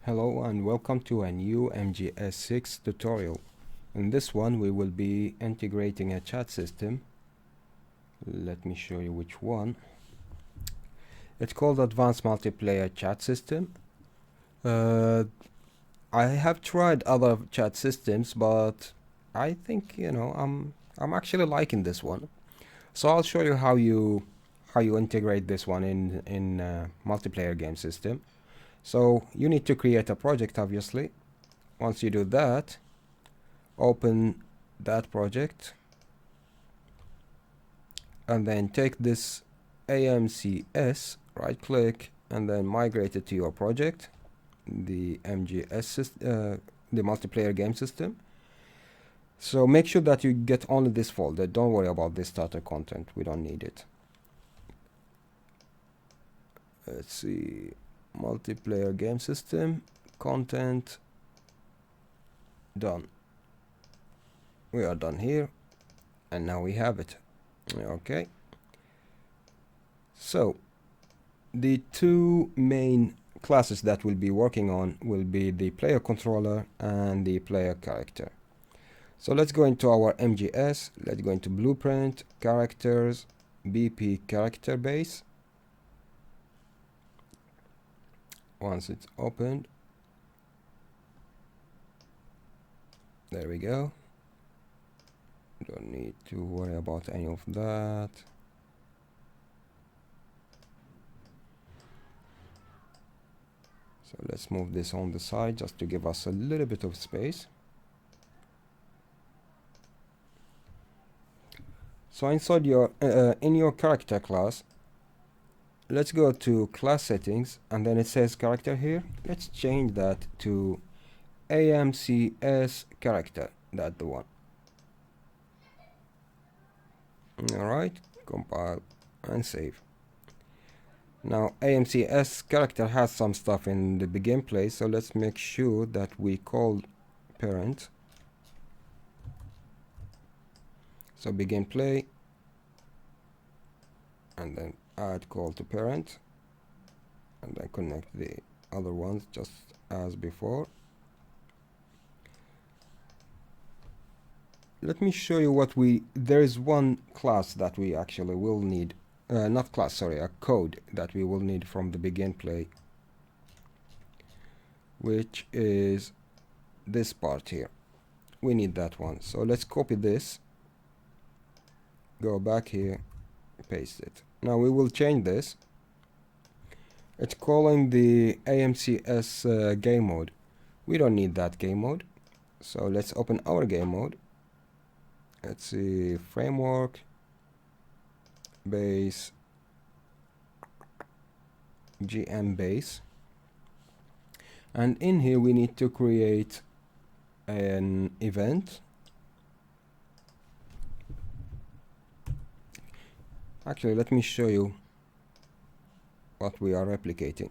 Hello and welcome to a new MGS6 tutorial. In this one we will be integrating a chat system. Let me show you which one. It's called Advanced Multiplayer Chat System. I have tried other chat systems, but I think I'm actually liking this one. So I'll show you how you integrate this one in multiplayer game system. So you need to create a project, obviously. Once you do that, open that project and then take this AMCS, right click, and then migrate it to your project, the MGS the multiplayer game system. So make sure that you get only this folder. Don't worry about this starter content, we don't need it. Let's see, multiplayer game system, content, done. We are done here, and now we have it. Okay, so the two main classes that we'll be working on will be the player controller and the player character. So let's go into our MGS, let's go into blueprint, characters, BP character base. Once it's opened, there we go. Don't need to worry about any of that. So let's move this on the side just to give us a little bit of space. So inside your in your character class, let's go to class settings, and then it says character here. Let's change that to AMCS character. That's the one. Alright, compile and save. Now AMCS character has some stuff in the begin play, so let's make sure that we call parent. So begin play, and then add call to parent, and then connect the other ones just as before. Let me show you what there is one class that we actually will need, not class, sorry, a code that we will need from the begin play, which is this part here. We need that one, so let's copy this, go back here, paste it. Now we will change this. It's calling the AMCS game mode. We don't need that game mode, so let's open our game mode. Let's see, framework, base, GM base, and in here we need to create an event. Actually, let me show you what we are replicating.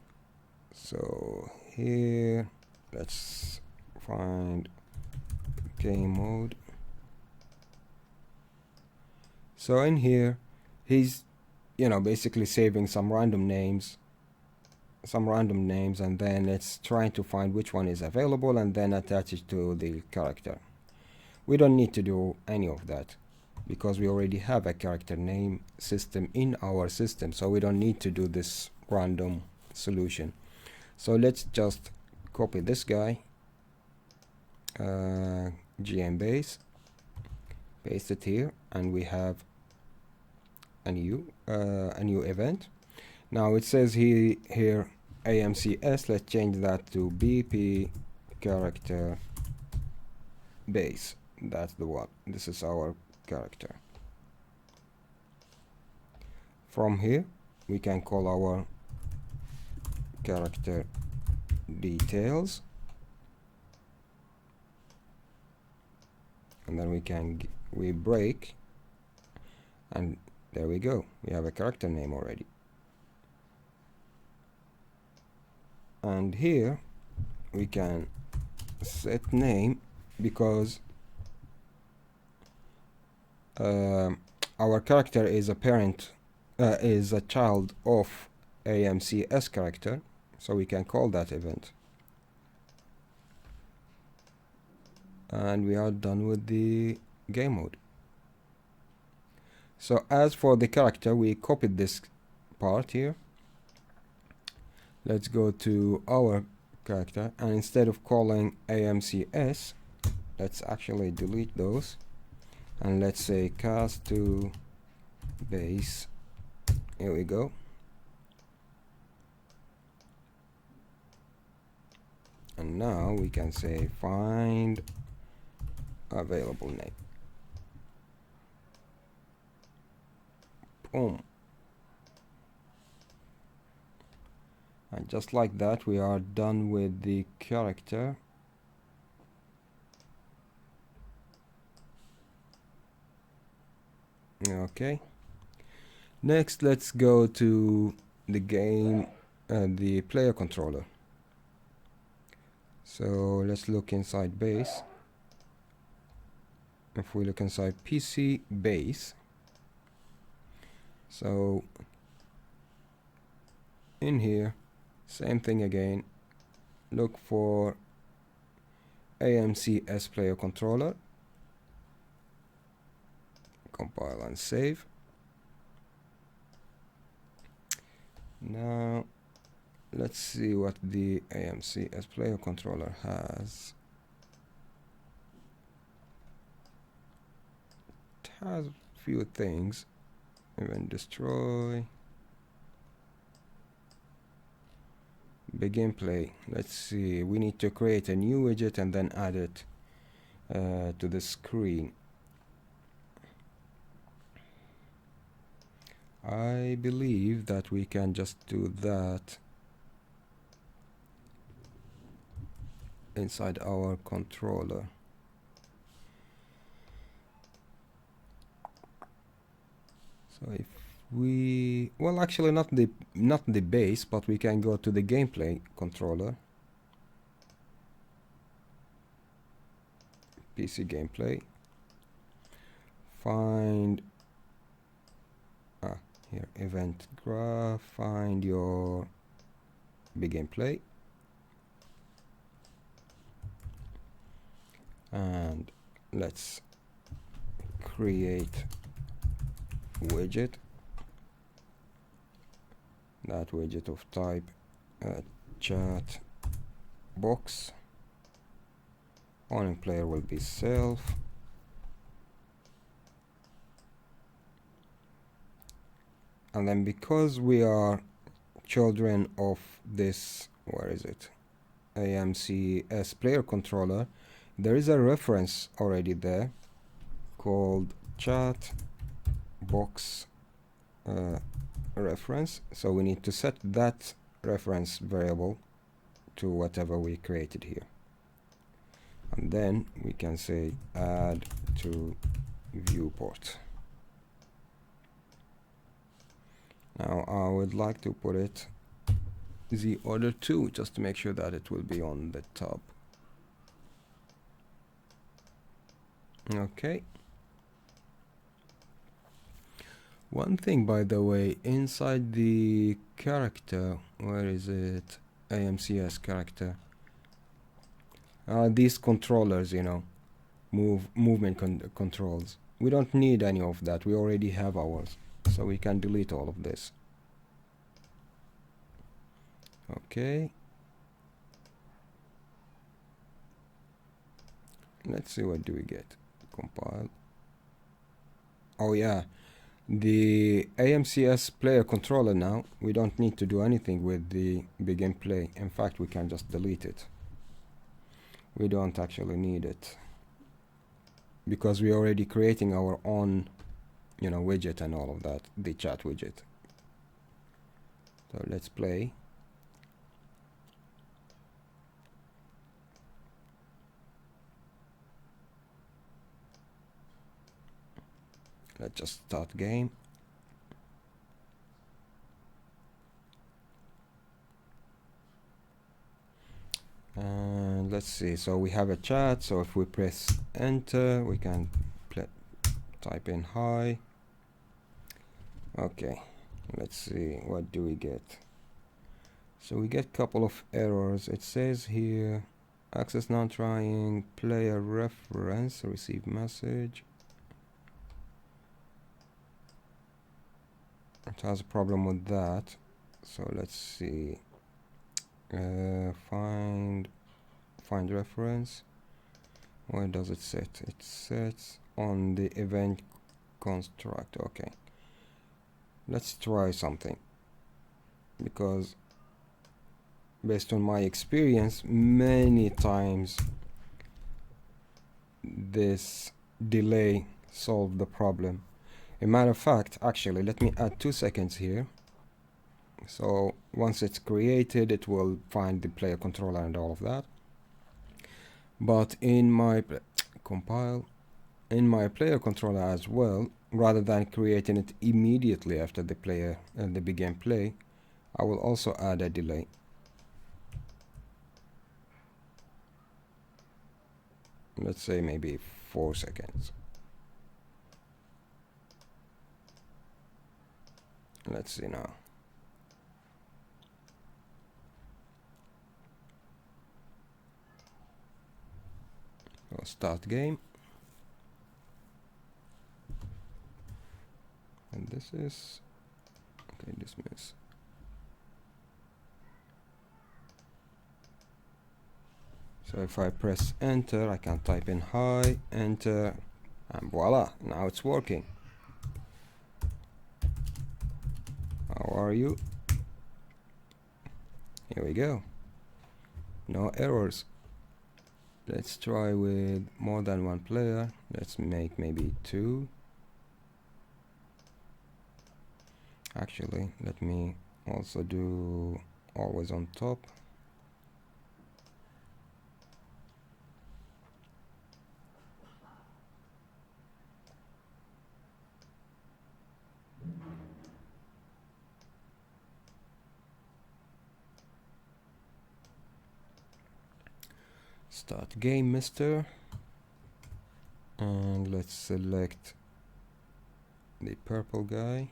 So here, let's find game mode. So in here, he's, basically saving some random names, and then it's trying to find which one is available and then attach it to the character. We don't need to do any of that, because we already have a character name system in our system, so we don't need to do this random solution. So let's just copy this guy, GM base, paste it here, and we have a new event. Now it says here AMCS. Let's change that to BP character base. That's the one. This is our character. From here we can call our character details, and then we break, and there we go, we have a character name already. And here we can set name, because our character is a parent, is a child of AMCS character, so we can call that event. and we are done with the game mode. So as for the character, we copied this part here. Let's go to our character, and instead of calling AMCS, let's actually delete those, and let's say cast to base. Here we go. And now we can say find available name. Boom. And just like that, we are done with the character. Okay. Next, let's go to the game, the player controller. So let's look inside base. If we look inside PC base, so in here, same thing again, look for AMCS player controller, compile and save. Now let's see what the AMCS player controller has. It has a few things. Even destroy. Begin play. Let's see. We need to create a new widget and then add it to the screen. I believe that we can just do that inside our controller. So if we, well, actually not the base, but we can go to the gameplay controller, PC gameplay, find here event graph, find your begin play, and let's create widget. That widget of type chat box. On player will be self. And then because we are children of this, where is it, AMCS player controller, there is a reference already there called chat box reference. So we need to set that reference variable to whatever we created here, and then we can say add to viewport. Now I would like to put it the order 2 just to make sure that it will be on the top. Okay. One thing, by the way, inside the character, where is it? AMCS character. These controllers, you know, movement controls. We don't need any of that. We already have ours, so we can delete all of this. Okay. Let's see, what do we get? Compile. Oh yeah. The AMCS player controller now, we don't need to do anything with the begin play. In fact, we can just delete it. We don't actually need it because we're already creating our own, you know, widget and all of that, the chat widget. So let's play. Let's just start game. And let's see, so we have a chat, so if we press enter we can type in hi. Okay, let's see, what do we get? So we get a couple of errors. It says here access non-trying, player reference, receive message. It has a problem with that, so let's see. Find reference. Where does it set? It sets on the event construct. Okay, let's try something, because based on my experience, many times this delay solved the problem. A matter of fact, actually, let me add 2 seconds here. So once it's created, it will find the player controller and all of that. But in my compile, in my player controller as well, rather than creating it immediately after the player and the begin play, I will also add a delay. Let's say maybe 4 seconds. Let's see now. So start game. And this is okay, dismiss. So if I press enter, I can type in hi, enter, and voila, now it's working. How are you? Here we go. No errors. Let's try with more than one player. Let's make maybe 2. Actually, let me also do always on top. Start game, mister. And let's select the purple guy.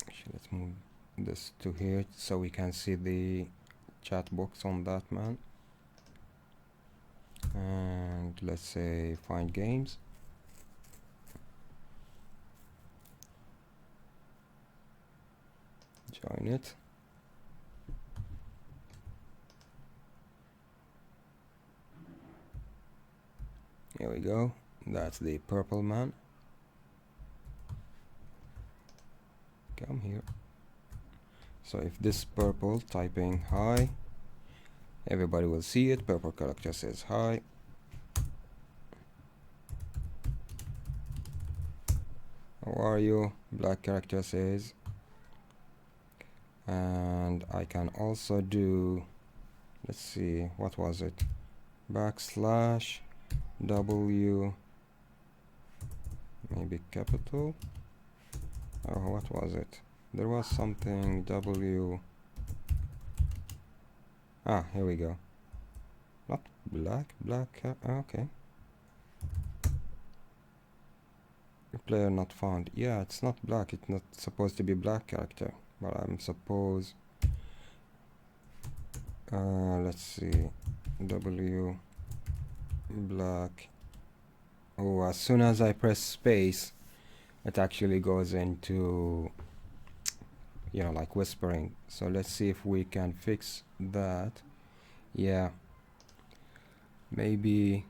Actually, let's move this to here so we can see the chat box on that man. And let's say find games. Join it. Here we go. That's the purple man. Come here. So if this purple typing hi, everybody will see it. Purple character says hi. How are you? Black character says. And I can also do, let's see, what was it? Backslash W, maybe capital. Oh, what was it? There was something W. Ah, here we go. Not black, okay. Player not found. Yeah, it's not black. It's not supposed to be black character, but I'm suppose. Let's see. W black. Oh, as soon as I press space, it actually goes into, you know, like whispering. So let's see if we can fix that. Yeah, maybe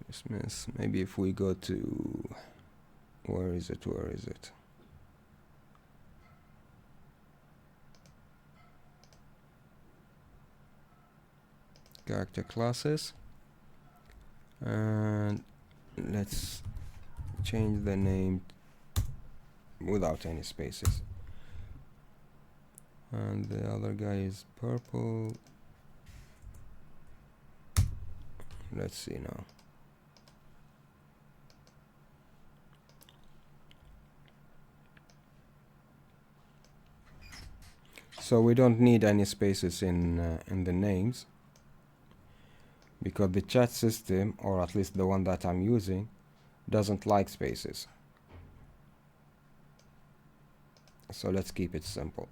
dismiss. Maybe if we go to, where is it? Character classes, and let's change the name without any spaces. And the other guy is purple. Let's see now. So we don't need any spaces in the names, because the chat system, or at least the one that I'm using, doesn't like spaces. So let's keep it simple.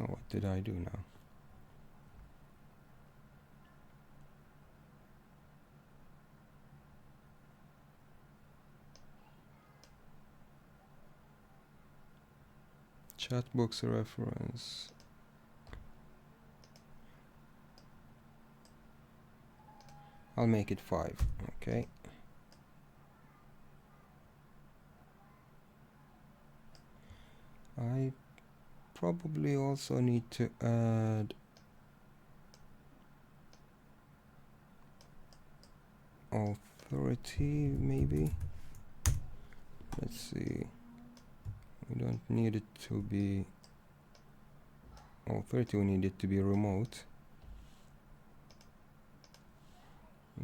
Oh, what did I do now? Chat box reference. I'll make it 5. Okay. I probably also need to add authority, maybe. Let's see. We don't need it to be authority, we need it to be remote.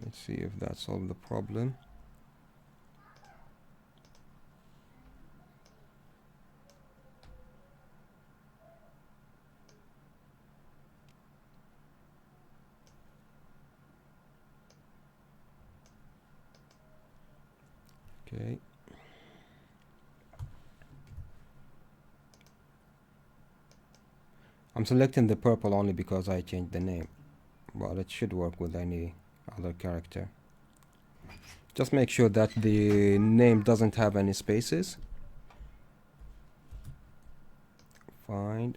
Let's see if that solves the problem. Okay. I'm selecting the purple only because I changed the name, but it should work with any other character. Just make sure that the name doesn't have any spaces. Find.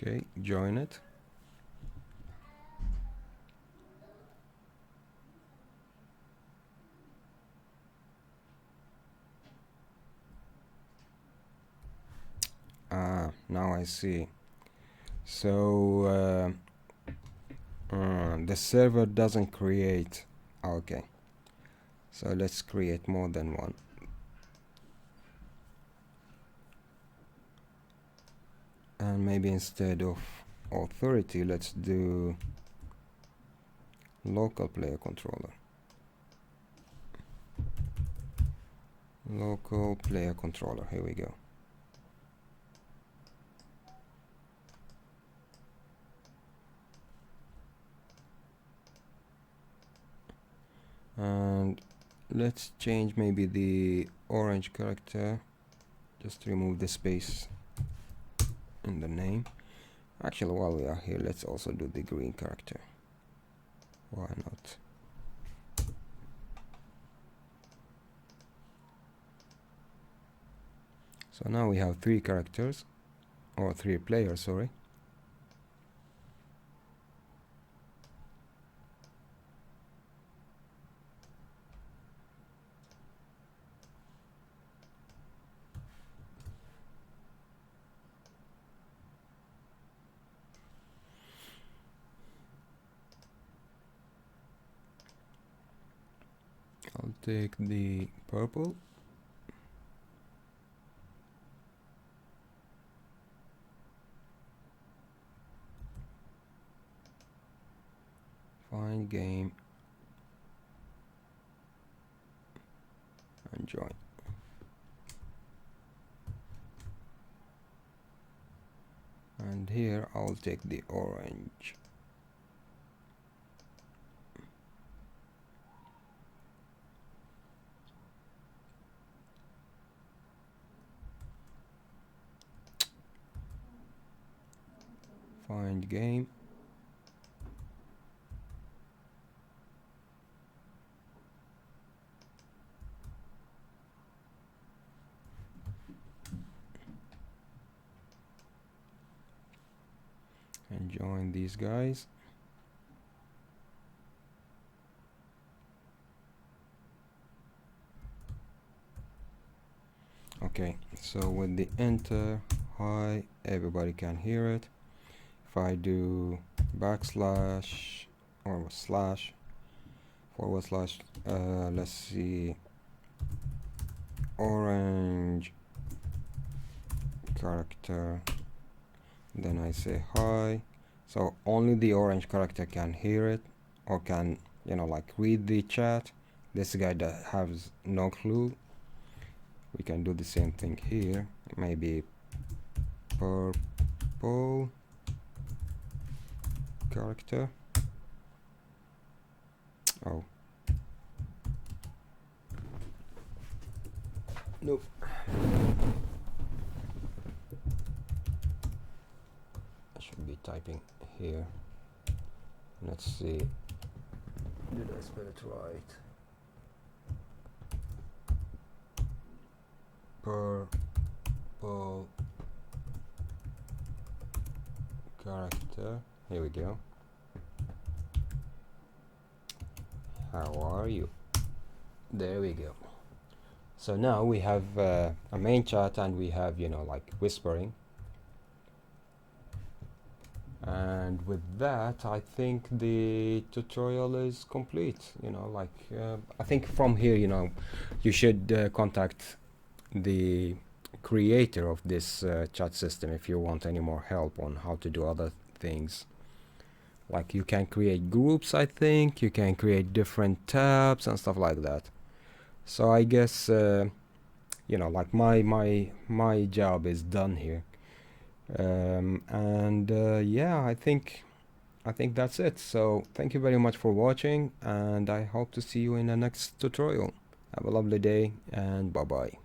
Okay, join it. Ah, now I see. So the server doesn't create. Okay, so let's create more than one. And maybe instead of authority, let's do local player controller. Local player controller, here we go. And let's change maybe the orange character, just remove the space in the name. Actually, while we are here, let's also do the green character. Why not? So now we have 3 characters, or 3 players, sorry. I'll take the purple. Find game and join. And here I'll take the orange. Find game. And join these guys. Okay, so with the enter, hi, everybody can hear it. If I do backslash or slash forward slash, let's see, orange character, then I say hi, so only the orange character can hear it or can, you know, like read the chat. This guy that has no clue. We can do the same thing here, maybe purple character. Oh, nope. I should be typing here. Let's see, did I spell it right? Purple character, here we go. How are you? There we go. So now we have a main chat, and we have, you know, like whispering. And with that, I think the tutorial is complete. You know, like I think from here, you know, you should contact the creator of this chat system if you want any more help on how to do other things. Like you can create groups, I think you can create different tabs and stuff like that. So I guess you know, like my job is done here. Yeah, I think that's it. So thank you very much for watching, and I hope to see you in the next tutorial. Have a lovely day, and bye bye.